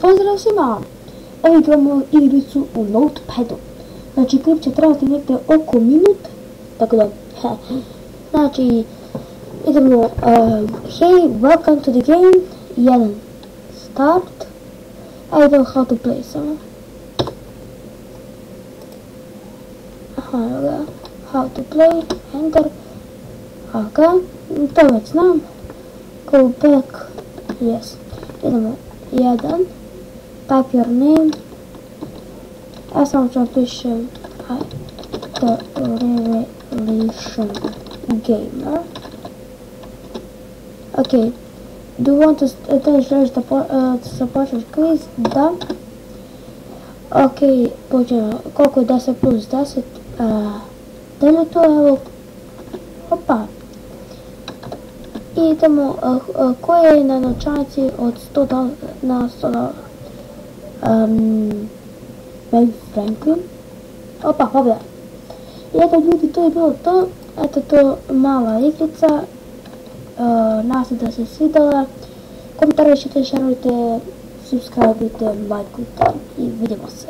Pozdrav svima! Evo igramo igricu u Notepadu. Znači klip će trajati negdje oko minut. Tako da, znači, idemo, hey, welcome to the game. 1, start. I know how to play samo. Aha, evo ga, how to play, enter. Ok, to već znam. Go back, yes. Idemo, 1. Type your name. Ja samo ću napišem The Revelation Gamer. Ok, do you want to želiš da započneš kviz? Da. Ok, počnemo. Koliko je 10 plus 10? Da li to evo? Opa. I idemo, koje je na novčanici od $100 na $100? Ben Franklin. Opa, pobjeda. I eto ljudi, to je bilo to. Eto to mala igrica. Nadam se da se svidjela. Komentarajte, šerujte, subscribeujte, lajkujte i vidimo se.